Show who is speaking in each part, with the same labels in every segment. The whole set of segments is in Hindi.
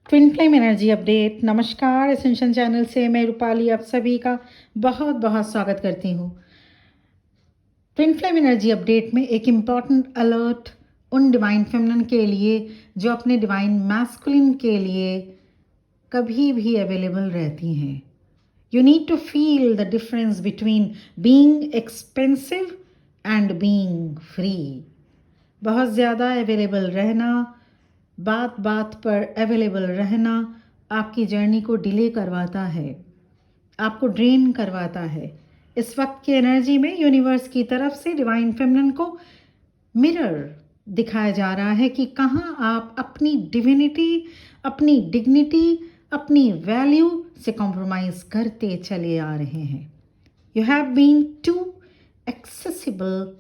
Speaker 1: Twin flame energy update. नमस्कार, एसेंशन चैनल से मैं रूपाली आप सभी का बहुत बहुत स्वागत करती हूँ। ट्विन फ्लेम एनर्जी अपडेट में एक इम्पॉर्टेंट अलर्ट उन डिवाइन फेमिनिन के लिए जो अपने डिवाइन मैस्कुलिन के लिए कभी भी अवेलेबल रहती हैं। You need to feel the difference between being expensive and being free. बहुत ज़्यादा अवेलेबल रहना, बात बात पर अवेलेबल रहना आपकी जर्नी को डिले करवाता है, आपको ड्रेन करवाता है। इस वक्त की एनर्जी में यूनिवर्स की तरफ से डिवाइन फेमिनिन को मिरर दिखाया जा रहा है कि कहाँ आप अपनी डिविनिटी, अपनी डिग्निटी, अपनी वैल्यू से कॉम्प्रोमाइज़ करते चले आ रहे हैं। You have been too accessible,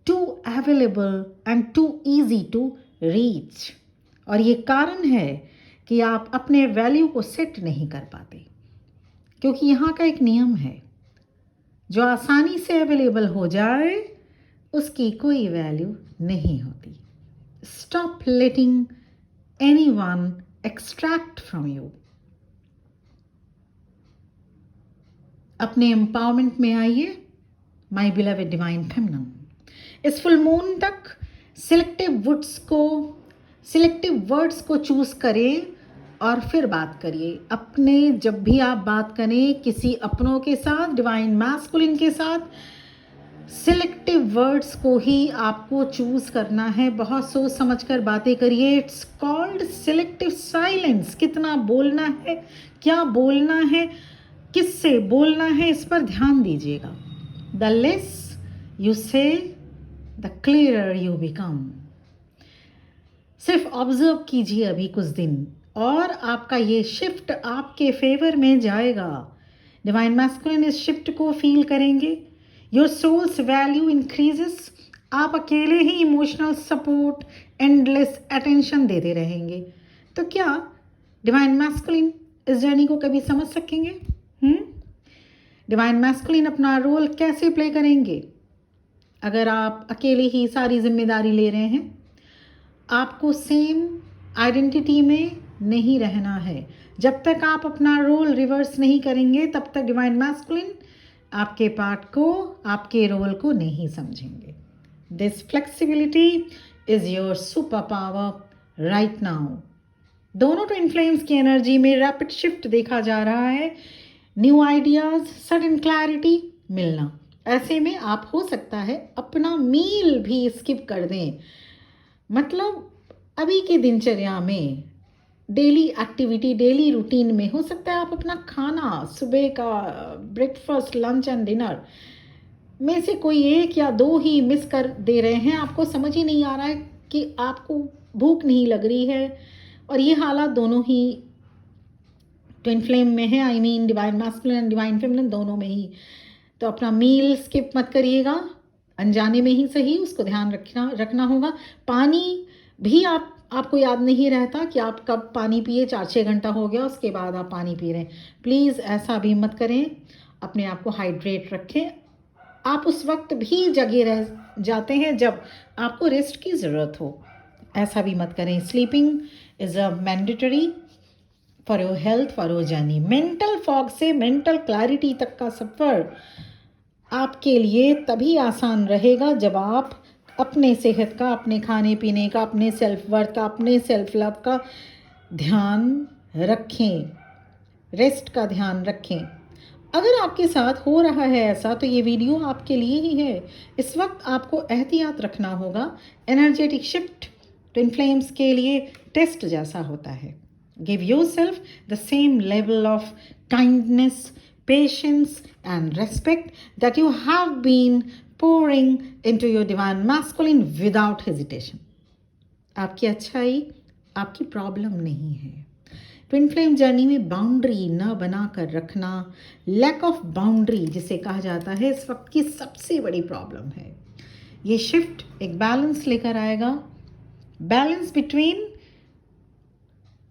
Speaker 1: too available and too easy to reach. और ये कारण है कि आप अपने वैल्यू को सेट नहीं कर पाते, क्योंकि यहाँ का एक नियम है, जो आसानी से अवेलेबल हो जाए उसकी कोई वैल्यू नहीं होती। Stop letting anyone extract from you. अपने एम्पावरमेंट में आइए माय बिलवेड डिवाइन फेमिनिन। इस फुल मून तक सिलेक्टिव वर्ड्स को चूज करें और फिर बात करिए। अपने जब भी आप बात करें किसी अपनों के साथ, डिवाइन मैस्कुलिन के साथ, सिलेक्टिव वर्ड्स को ही आपको चूज करना है। बहुत सोच समझ कर बातें करिए। It's called selective silence. कितना बोलना है, क्या बोलना है, किससे बोलना है, इस पर ध्यान दीजिएगा। द लेस यू से द क्लियरर यू बिकम। सिर्फ ऑब्जर्व कीजिए अभी कुछ दिन और आपका ये शिफ्ट आपके फेवर में जाएगा। डिवाइन मैस्कुलिन इस शिफ्ट को फील करेंगे। Your soul's value increases. आप अकेले ही इमोशनल सपोर्ट, एंडलेस अटेंशन देते रहेंगे। तो क्या डिवाइन मैस्कुलिन इस जर्नी को कभी समझ सकेंगे? डिवाइन मैस्कुलिन अपना रोल कैसे प्ले करेंगे? अगर आप अकेले ही सारी जिम्मेदारी ले रहे हैं, आपको सेम आइडेंटिटी में नहीं रहना है। जब तक आप अपना रोल रिवर्स नहीं करेंगे तब तक डिवाइन मैस्कुलिन आपके पार्ट को, आपके रोल को नहीं समझेंगे। This flexibility is your super power right now. दोनों ट्विन फ्लेम्स की एनर्जी में रैपिड शिफ्ट देखा जा रहा है। न्यू आइडियाज, सडन क्लैरिटी मिलना। ऐसे में आप हो सकता है अपना मील भी स्किप कर दें। मतलब अभी की दिनचर्या में, डेली एक्टिविटी, डेली रूटीन में हो सकता है आप अपना खाना, सुबह का ब्रेकफास्ट, लंच एंड डिनर में से कोई एक या दो ही मिस कर दे रहे हैं। आपको समझ ही नहीं आ रहा है कि आपको भूख नहीं लग रही है। और ये हालात दोनों ही ट्विन फ्लेम में है। I mean divine masculine and divine feminine दोनों में ही। तो अपना मील स्किप मत करिएगा, अनजाने में ही सही, उसको ध्यान रखना होगा। पानी भी आपको याद नहीं रहता कि आप कब पानी पिए, 4-6 घंटा हो गया उसके बाद आप पानी पी रहे हैं। प्लीज़ ऐसा भी मत करें। अपने आप को हाइड्रेट रखें। आप उस वक्त भी जगे रह जाते हैं जब आपको रेस्ट की ज़रूरत हो। ऐसा भी मत करें। Sleeping is a mandatory for your health, for your journey. Mental fog से मेंटल क्लैरिटी तक का सफ़र आपके लिए तभी आसान रहेगा जब आप अपने सेहत का, अपने खाने पीने का, अपने सेल्फ वर्थ का, अपने सेल्फ लव का ध्यान रखें, रेस्ट का ध्यान रखें। अगर आपके साथ हो रहा है ऐसा तो ये वीडियो आपके लिए ही है। इस वक्त आपको एहतियात रखना होगा। एनर्जेटिक शिफ्ट ट्विन फ्लेम्स के लिए टेस्ट जैसा होता है। Give yourself the same level of kindness, patience and respect that you have been pouring into your divine masculine without hesitation. आपकी अच्छाई आपकी प्रॉब्लम नहीं है। ट्विन फ्लेम जर्नी में बाउंड्री न बनाकर रखना, लैक ऑफ बाउंड्री जिसे कहा जाता है, इस वक्त की सबसे बड़ी प्रॉब्लम है। ये शिफ्ट एक बैलेंस लेकर आएगा। Balance between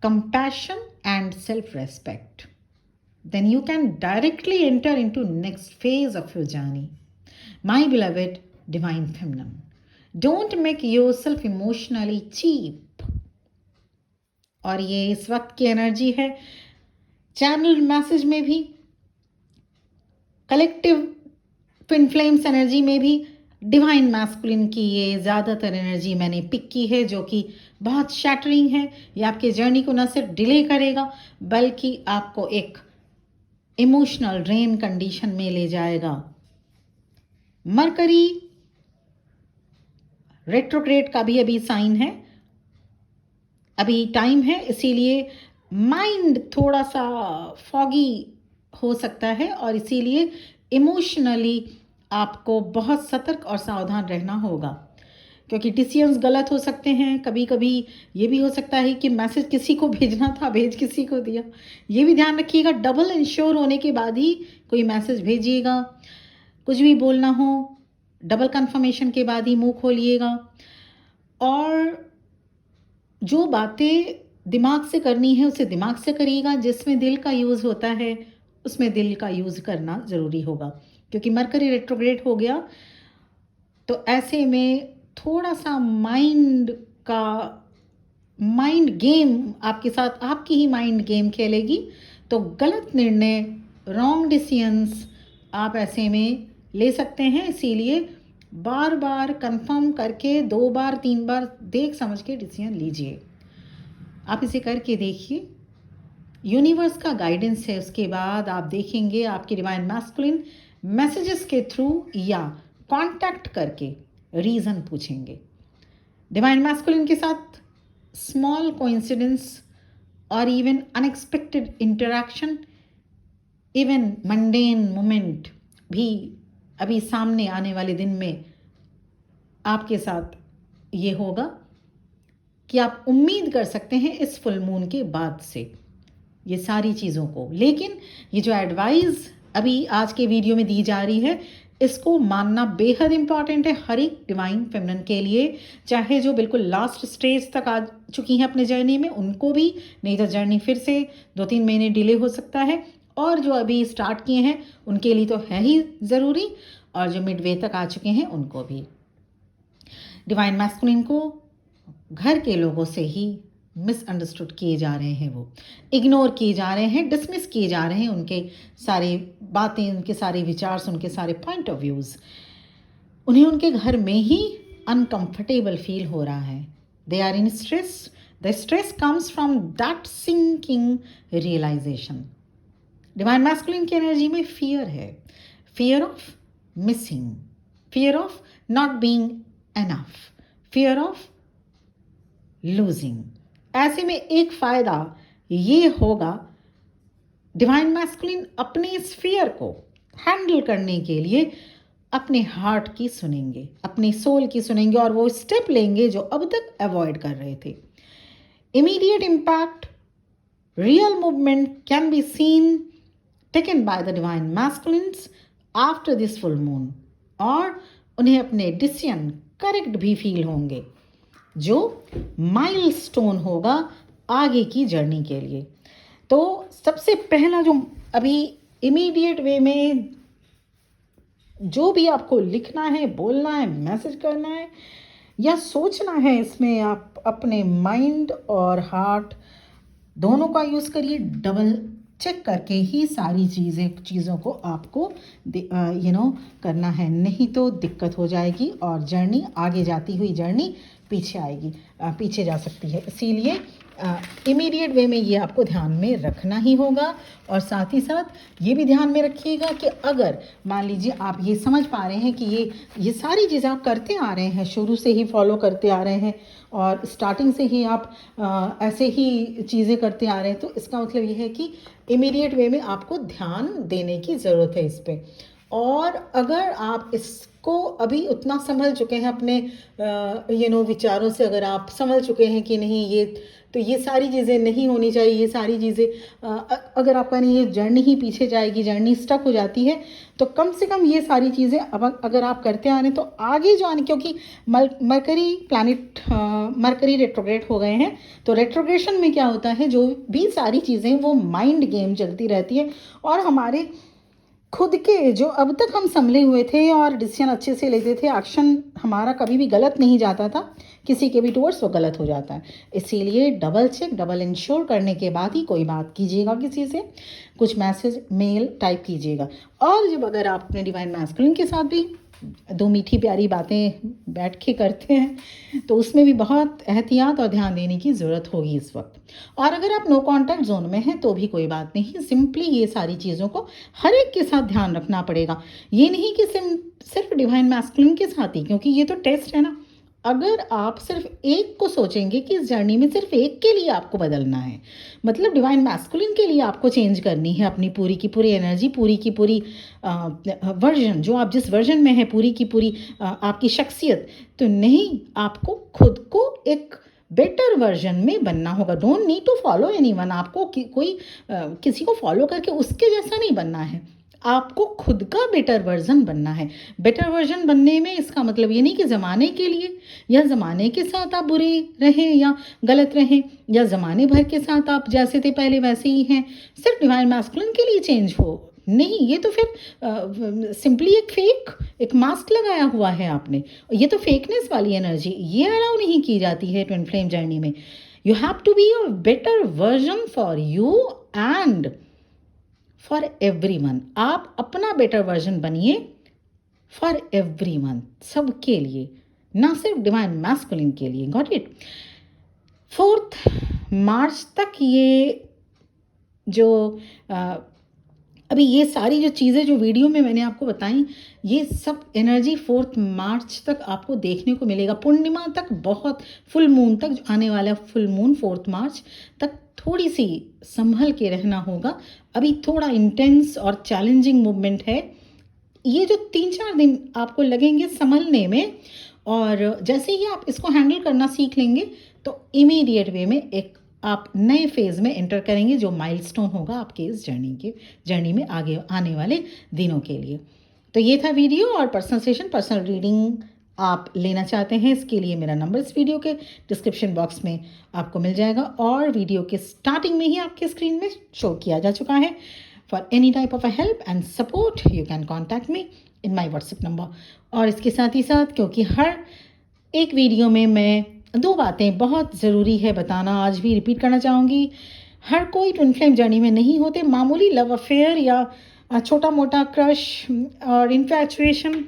Speaker 1: compassion and self respect. Then you can directly enter into next phase of your journey. My beloved divine feminine, don't make yourself emotionally cheap और ये इस वक्त की एनर्जी है। चैनल मैसेज में भी, कलेक्टिव ट्विन फ्लेम्स एनर्जी में भी डिवाइन मैस्कुलिन की ये ज़्यादातर एनर्जी मैंने पिक की है, जो कि बहुत शैटरिंग है। ये आपके जर्नी को न सिर्फ डिले करेगा बल्कि आपको एक इमोशनल ड्रेन कंडीशन में ले जाएगा। मरकरी रेट्रोग्रेड का भी अभी साइन है, अभी टाइम है, इसीलिए माइंड थोड़ा सा फॉगी हो सकता है और इसीलिए इमोशनली आपको बहुत सतर्क और सावधान रहना होगा, क्योंकि डिसीजंस गलत हो सकते हैं। कभी कभी ये भी हो सकता है कि मैसेज किसी को भेजना था, भेज किसी को दिया। ये भी ध्यान रखिएगा, डबल इंश्योर होने के बाद ही कोई मैसेज भेजिएगा। कुछ भी बोलना हो डबल कंफर्मेशन के बाद ही मुंह खोलिएगा। और जो बातें दिमाग से करनी है उसे दिमाग से करिएगा। जिसमें दिल का यूज़ होता है उसमें दिल का यूज़ करना ज़रूरी होगा, क्योंकि मरकरी रेट्रोग्रेड हो गया तो ऐसे में थोड़ा सा माइंड गेम आपके साथ, आपकी ही माइंड गेम खेलेगी। तो गलत निर्णय, रॉन्ग डिसीजंस आप ऐसे में ले सकते हैं। इसीलिए बार बार कंफर्म करके 2 बार 3 बार देख समझ के डिसीजन लीजिए। आप इसे करके देखिए, यूनिवर्स का गाइडेंस है। उसके बाद आप देखेंगे आपकी डिवाइन मैस्कुलिन मैसेजेस के थ्रू या कांटेक्ट करके रीज़न पूछेंगे। डिवाइन मैस्कुलिन के साथ स्मॉल कोइंसिडेंस और even unexpected interaction, even mundane moment भी अभी सामने आने वाले दिन में आपके साथ ये होगा कि आप उम्मीद कर सकते हैं इस फुल मून के बाद से ये सारी चीज़ों को। लेकिन ये जो एडवाइस अभी आज के वीडियो में दी जा रही है, इसको मानना बेहद इम्पॉर्टेंट है हर एक डिवाइन फेमिनिन के लिए, चाहे जो बिल्कुल लास्ट स्टेज तक आ चुकी हैं अपने जर्नी में उनको भी, नहीं तो जर्नी फिर से 2-3 महीने डिले हो सकता है, और जो अभी स्टार्ट किए हैं उनके लिए तो है ही ज़रूरी, और जो मिडवे तक आ चुके हैं उनको भी। डिवाइन मैस्कुलिन को घर के लोगों से ही मिसअंडरस्टूड किए जा रहे हैं, वो इग्नोर किए जा रहे हैं, डिसमिस किए जा रहे हैं। उनके सारे बातें, उनके सारे विचार, उनके सारे पॉइंट ऑफ व्यूज़, उन्हें उनके घर में ही अनकंफर्टेबल फील हो रहा है। They are in stress. The stress comes from that sinking realization. Divine masculine की एनर्जी में फियर है, fear of missing, fear of not being enough, fear of losing. ऐसे में एक फ़ायदा ये होगा, डिवाइन मैस्कुलिन अपने इस फियर को हैंडल करने के लिए अपने हार्ट की सुनेंगे, अपनी सोल की सुनेंगे, और वो स्टेप लेंगे जो अब तक अवॉइड कर रहे थे। Immediate impact, real movement can be seen taken by the divine masculines after this full moon, और उन्हें अपने डिसीजन करेक्ट भी फील होंगे, जो माइलस्टोन होगा आगे की जर्नी के लिए। तो सबसे पहला जो अभी इमीडिएट वे में जो भी आपको लिखना है, बोलना है, मैसेज करना है या सोचना है, इसमें आप अपने माइंड और हार्ट दोनों का यूज़ करिए। डबल चेक करके ही सारी चीज़ों को आपको करना है, नहीं तो दिक्कत हो जाएगी और जर्नी, आगे जाती हुई जर्नी पीछे जा सकती है। इसीलिए इमीडिएट वे में ये आपको ध्यान में रखना ही होगा। और साथ ही साथ ये भी ध्यान में रखिएगा कि अगर मान लीजिए आप ये समझ पा रहे हैं कि ये सारी चीज़ें आप करते आ रहे हैं, शुरू से ही फॉलो करते आ रहे हैं और स्टार्टिंग से ही आप ऐसे ही चीज़ें करते आ रहे हैं, तो इसका मतलब ये है कि इमीडिएट वे में आपको ध्यान देने की ज़रूरत है इस पर। और अगर आप इसको अभी उतना समझ चुके हैं अपने विचारों से, अगर आप समझ चुके हैं कि नहीं ये सारी चीज़ें नहीं होनी चाहिए, ये सारी चीज़ें अगर आपका नहीं, ये जर्नी ही पीछे जाएगी, जर्नी स्टक हो जाती है, तो कम से कम ये सारी चीज़ें अब अगर आप करते आ रहे हैं तो आगे जो आने, क्योंकि मरकरी रेट्रोग्रेड हो गए हैं, तो रेट्रोग्रेशन में क्या होता है, जो भी सारी चीज़ें वो माइंड गेम चलती रहती है और हमारे खुद के जो अब तक हम संभले हुए थे और डिसीजन अच्छे से लेते थे, एक्शन हमारा कभी भी गलत नहीं जाता था, किसी के भी टूवर्ड्स वो गलत हो जाता है। इसीलिए डबल चेक, डबल इंश्योर करने के बाद ही कोई बात कीजिएगा, किसी से कुछ मैसेज मेल टाइप कीजिएगा। और जब अगर आप अपने डिवाइन मैस्कुलिन के साथ भी दो मीठी प्यारी बातें बैठ के करते हैं तो उसमें भी बहुत एहतियात और ध्यान देने की ज़रूरत होगी इस वक्त। और अगर आप नो कांटेक्ट जोन में हैं तो भी कोई बात नहीं, सिंपली ये सारी चीज़ों को हर एक के साथ ध्यान रखना पड़ेगा। ये नहीं कि सिर्फ डिवाइन मैस्कुलिन के साथ ही, क्योंकि ये तो टेस्ट है ना। अगर आप सिर्फ एक को सोचेंगे कि इस जर्नी में सिर्फ एक के लिए आपको बदलना है, मतलब डिवाइन मैस्कुलिन के लिए आपको चेंज करनी है अपनी पूरी की पूरी एनर्जी, पूरी की पूरी वर्जन, जो आप जिस वर्जन में है, पूरी की पूरी आपकी शख्सियत, तो नहीं, आपको खुद को एक बेटर वर्जन में बनना होगा। Don't need to follow anyone. आपको कोई किसी को फॉलो करके उसके जैसा नहीं बनना है, आपको खुद का बेटर वर्जन बनना है। बेटर वर्जन बनने में इसका मतलब ये नहीं कि ज़माने के लिए या ज़माने के साथ आप बुरे रहें या गलत रहें, या ज़माने भर के साथ आप जैसे थे पहले वैसे ही हैं, सिर्फ डिवाइन मैस्कुलिन के लिए चेंज हो, नहीं। ये तो फिर सिंपली एक मास्क लगाया हुआ है आपने। ये तो फेकनेस वाली एनर्जी, ये अलाउ नहीं की जाती है ट्विन फ्लेम जर्नी में। You have to be a better version for you and for everyone. आप अपना बेटर वर्जन बनिए फॉर एवरीवन, सबके लिए, ना सिर्फ डिवाइन मैस्कुलिन के लिए। Got it? 4 मार्च तक ये जो अभी ये सारी जो चीज़ें जो वीडियो में मैंने आपको बताई, ये सब एनर्जी 4 मार्च तक आपको देखने को मिलेगा। पूर्णिमा तक, बहुत फुल मून तक, जो आने वाला फुल मून 4 मार्च तक थोड़ी सी संभल के रहना होगा। अभी थोड़ा इंटेंस और चैलेंजिंग मूवमेंट है। ये जो 3-4 दिन आपको लगेंगे संभलने में, और जैसे ही आप इसको हैंडल करना सीख लेंगे तो इमीडिएट वे में एक आप नए फेज़ में एंटर करेंगे, जो माइलस्टोन होगा आपके इस जर्नी में आगे आने वाले दिनों के लिए। तो ये था वीडियो। और पर्सनल सेशन, पर्सनल रीडिंग आप लेना चाहते हैं, इसके लिए मेरा नंबर इस वीडियो के डिस्क्रिप्शन बॉक्स में आपको मिल जाएगा, और वीडियो के स्टार्टिंग में ही आपके स्क्रीन में शो किया जा चुका है। For any type of a help and support you can contact me in my WhatsApp number. और इसके साथ ही साथ, क्योंकि हर एक वीडियो में मैं 2 बातें बहुत ज़रूरी है बताना, आज भी रिपीट करना चाहूँगी। हर कोई ट्विन फ्लेम जर्नी में नहीं होते। मामूली लव अफेयर या छोटा मोटा क्रश और इन्फैचुएशन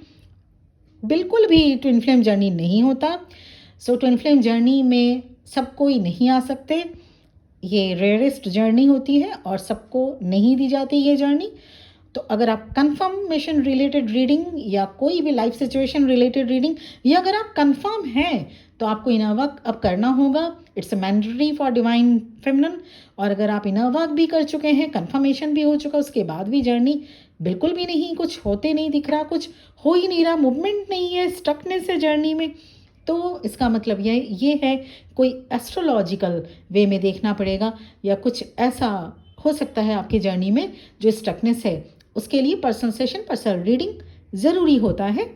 Speaker 1: बिल्कुल भी ट्विन फ्लेम जर्नी नहीं होता। सो ट्विन फ्लेम जर्नी में सब कोई नहीं आ सकते, ये रेयरेस्ट जर्नी होती है और सबको नहीं दी जाती ये जर्नी। तो अगर आप कंफर्मेशन रिलेटेड रीडिंग या कोई भी लाइफ सिचुएशन रिलेटेड रीडिंग, या अगर आप कंफर्म हैं तो आपको इनर वर्क अब करना होगा। It's mandatory for divine feminine. और अगर आप इनर वर्क भी कर चुके हैं, कंफर्मेशन भी हो चुका, उसके बाद भी जर्नी बिल्कुल भी नहीं, कुछ होते नहीं दिख रहा, कुछ हो ही नहीं रहा, मूवमेंट नहीं है, स्टकनेस है जर्नी में, तो इसका मतलब ये है कोई एस्ट्रोलॉजिकल वे में देखना पड़ेगा, या कुछ ऐसा हो सकता है आपकी जर्नी में जो स्टकनेस है। उसके लिए पर्सनल सेशन, पर्सनल रीडिंग ज़रूरी होता है।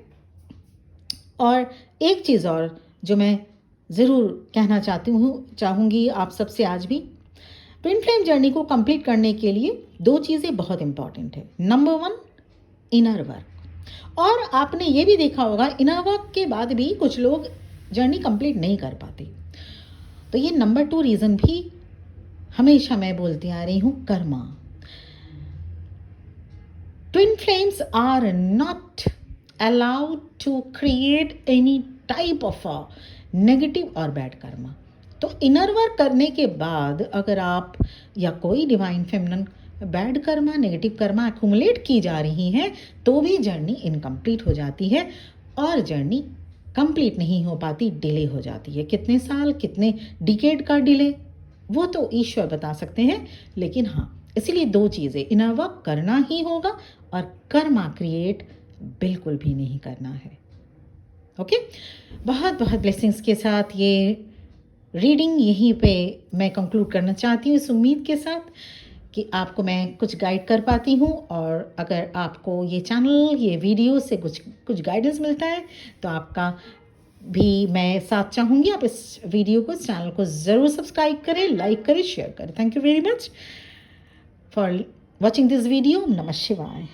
Speaker 1: और एक चीज़ और जो मैं ज़रूर कहना चाहूँगी आप सबसे आज भी, ट्विन फ्लेम जर्नी को कंप्लीट करने के लिए 2 चीज़ें बहुत इंपॉर्टेंट है। Number 1, inner work. और आपने ये भी देखा होगा, इनर वर्क के बाद भी कुछ लोग जर्नी कंप्लीट नहीं कर पाते। तो ये नंबर 2 रीज़न भी हमेशा मैं बोलती आ रही हूँ, Karma. Twin flames are not allowed to create any type of a negative or bad karma. तो इनर वर्क करने के बाद अगर आप या कोई divine feminine bad Karma, negative Karma accumulate की जा रही हैं, तो भी जर्नी इनकम्प्लीट हो जाती है और जर्नी कंप्लीट नहीं हो पाती, डिले हो जाती है। कितने साल, कितने डिकेड का डिले, वो तो ईश्वर बता सकते हैं। लेकिन हाँ, इसलिए 2 चीज़ें, इनर वर्क करना ही होगा और कर्मा क्रिएट बिल्कुल भी नहीं करना है। ओके, बहुत बहुत ब्लेसिंग्स के साथ ये रीडिंग यहीं पे मैं कंक्लूड करना चाहती हूँ, इस उम्मीद के साथ कि आपको मैं कुछ गाइड कर पाती हूँ। और अगर आपको ये चैनल, ये वीडियो से कुछ गाइडेंस मिलता है तो आपका भी मैं साथ चाहूँगी। आप इस वीडियो को, इस चैनल को ज़रूर सब्सक्राइब करें, लाइक करें, शेयर करें। Thank you very much for watching this video. नमः शिवाय।